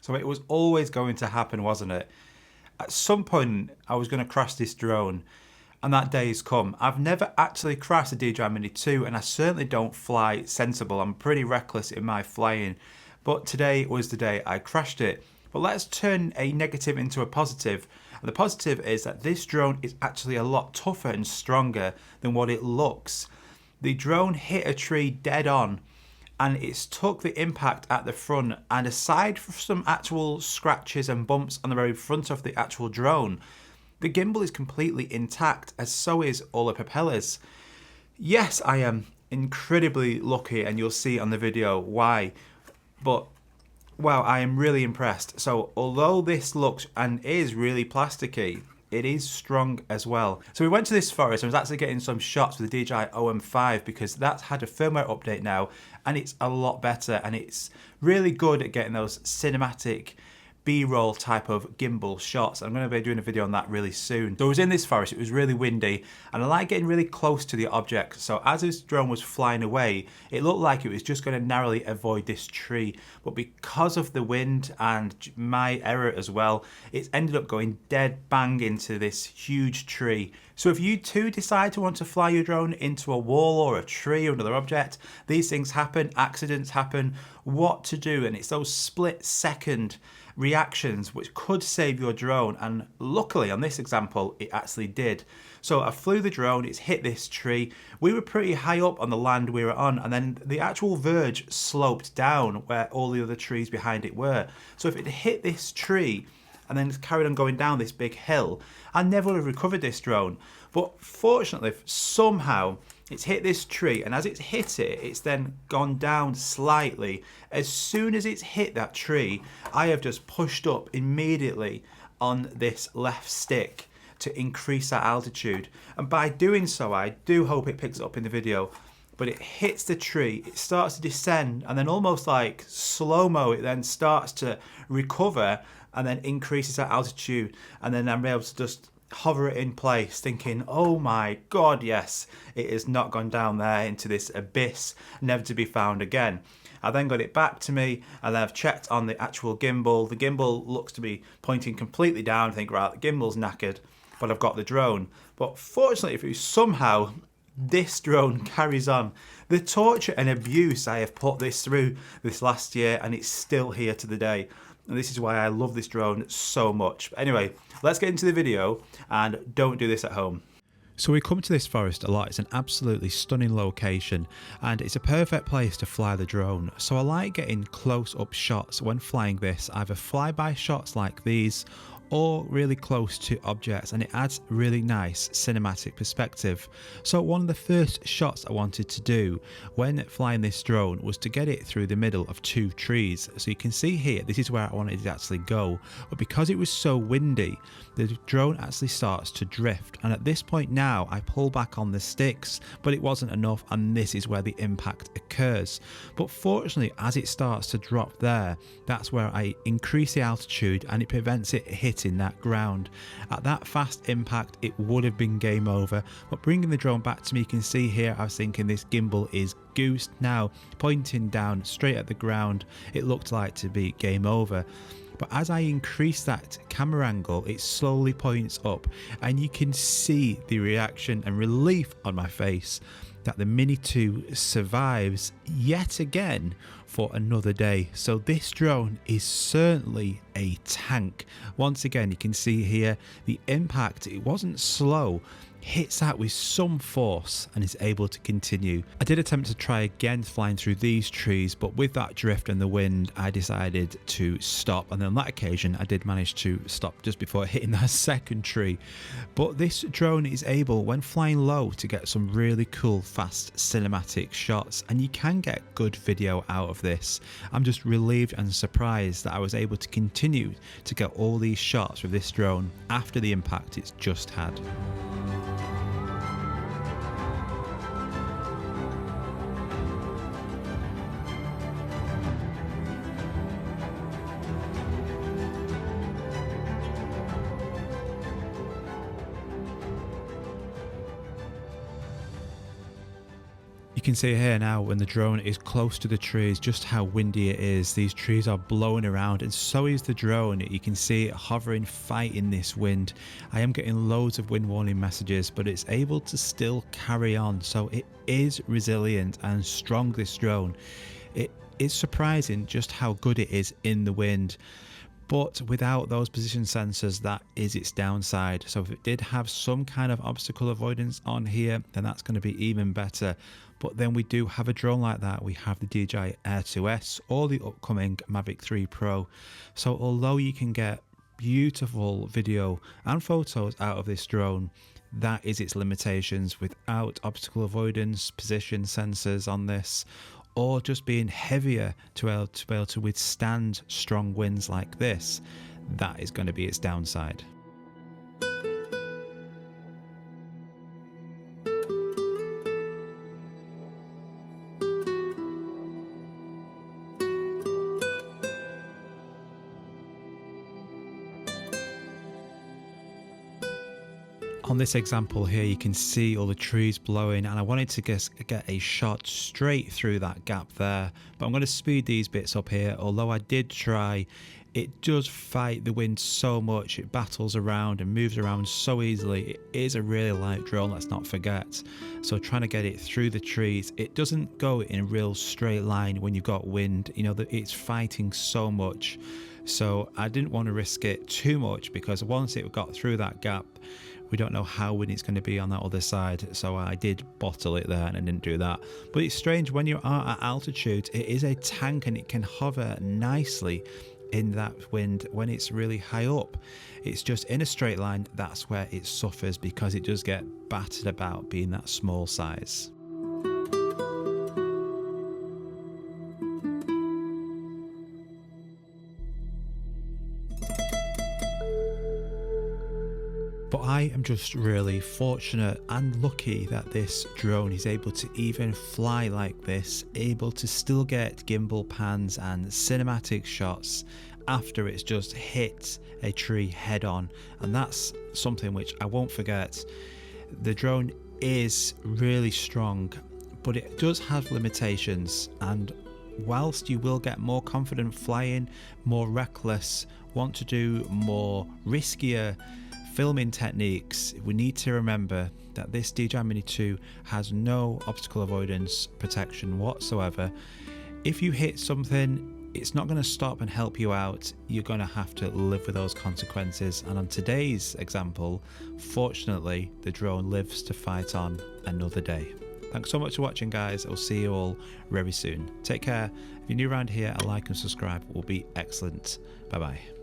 So it was always going to happen, wasn't it? At some point, I was going to crash this drone, and that day has come. I've never actually crashed a DJI Mini 2, and I certainly don't fly sensible. I'm pretty reckless in my flying, but today was the day I crashed it. But let's turn a negative into a positive. And the positive is that this drone is actually a lot tougher and stronger than what it looks. The drone hit a tree dead on, and it's took the impact at the front, and aside from some actual scratches and bumps on the very front of the actual drone, the gimbal is completely intact, as so is all the propellers. Yes, I am incredibly lucky, and you'll see on the video why, but wow, I am really impressed. So although this looks and is really plasticky, it is strong as well. So we went to this forest and was actually getting some shots with the DJI OM5 because that's had a firmware update now, and it's a lot better, and it's really good at getting those cinematic B-roll type of gimbal shots. I'm going to be doing a video on that really soon. So I was in this forest, it was really windy, and I like getting really close to the object. So as this drone was flying away, it looked like it was just going to narrowly avoid this tree, but because of the wind and my error as well, it ended up going dead bang into this huge tree. So if you too decide to want to fly your drone into a wall or a tree or another object, these things happen, accidents happen, what to do, and it's those split second reactions which could save your drone, and luckily on this example it actually did. So I flew the drone, it's hit this tree, we were pretty high up on the land we were on, and then the actual verge sloped down where all the other trees behind it were. So if it hit this tree and then carried on going down this big hill, I never would have recovered this drone. But fortunately, somehow it's hit this tree, and as it's hit it, it's then gone down slightly. As soon as it's hit that tree, I have just pushed up immediately on this left stick to increase that altitude. And by doing so, I do hope it picks it up in the video, but it hits the tree, it starts to descend, and then almost like slow-mo, it then starts to recover and then increases that altitude, and then I'm able to just hover it in place thinking, oh my god, yes, it has not gone down there into this abyss, never to be found again. I then got it back to me, and then I've checked on the actual gimbal. The gimbal looks to be pointing completely down. I think, right, the gimbal's knackered, but I've got the drone. But fortunately, if somehow this drone carries on, the torture and abuse I have put this through this last year, and it's still here to the day. And this is why I love this drone so much. But anyway, let's get into the video, and don't do this at home. So we come to this forest a lot. It's an absolutely stunning location, and it's a perfect place to fly the drone. So I like getting close up shots when flying this, either flyby shots like these or really close to objects, and it adds really nice cinematic perspective. So one of the first shots I wanted to do when flying this drone was to get it through the middle of two trees. So you can see here, this is where I wanted it to actually go, but because it was so windy, the drone actually starts to drift, and at this point now I pull back on the sticks, but it wasn't enough, and this is where the impact occurs. But fortunately, as it starts to drop there, that's where I increase the altitude, and it prevents it hitting that ground. At that fast impact, it would have been game over, but bringing the drone back to me, you can see here I was thinking this gimbal is goosed now, pointing down straight at the ground. It looked like to be game over. But as I increase that camera angle, it slowly points up, and you can see the reaction and relief on my face that the Mini 2 survives yet again for another day. So this drone is certainly a tank. Once again, you can see here the impact, it wasn't slow, hits that with some force and is able to continue. I did attempt to try again flying through these trees, but with that drift and the wind, I decided to stop, and on that occasion I did manage to stop just before hitting that second tree. But this drone is able, when flying low, to get some really cool fast cinematic shots, and you can get good video out of this. I'm just relieved and surprised that I was able to continue to get all these shots with this drone after the impact it's just had. You can see here now when the drone is close to the trees just how windy it is. These trees are blowing around and so is the drone. You can see it hovering, fighting this wind. I am getting loads of wind warning messages, but it's able to still carry on. So it is resilient and strong, this drone. It is surprising just how good it is in the wind. But without those position sensors, that is its downside. So if it did have some kind of obstacle avoidance on here, then that's going to be even better. But then we do have a drone like that. We have the DJI Air 2S or the upcoming Mavic 3 Pro. So although you can get beautiful video and photos out of this drone, that is its limitations. Without obstacle avoidance, position sensors on this, or just being heavier to be able to withstand strong winds like this, that is going to be its downside. On this example here, you can see all the trees blowing, and I wanted to get a shot straight through that gap there, but I'm going to speed these bits up here. Although I did try, it does fight the wind so much, it battles around and moves around so easily. It is a really light drone, let's not forget. So trying to get it through the trees, it doesn't go in a real straight line when you've got wind, you know, that it's fighting so much. So I didn't want to risk it too much, because once it got through that gap, we don't know how windy it's going to be on that other side. So I did bottle it there and I didn't do that. But it's strange, when you are at altitude, it is a tank and it can hover nicely in that wind when it's really high up. It's just in a straight line, that's where it suffers, because it does get battered about being that small size. But I am just really fortunate and lucky that this drone is able to even fly like this, able to still get gimbal pans and cinematic shots after it's just hit a tree head on. And that's something which I won't forget. The drone is really strong, but it does have limitations, and whilst you will get more confident flying, more reckless, want to do more riskier filming techniques, we need to remember that this DJI Mini 2 has no obstacle avoidance protection whatsoever. If you hit something, it's not going to stop and help you out. You're going to have to live with those consequences. And on today's example, fortunately, the drone lives to fight on another day. Thanks so much for watching, guys. I'll see you all very soon. Take care. If you're new around here, a like and subscribe will be excellent. Bye bye.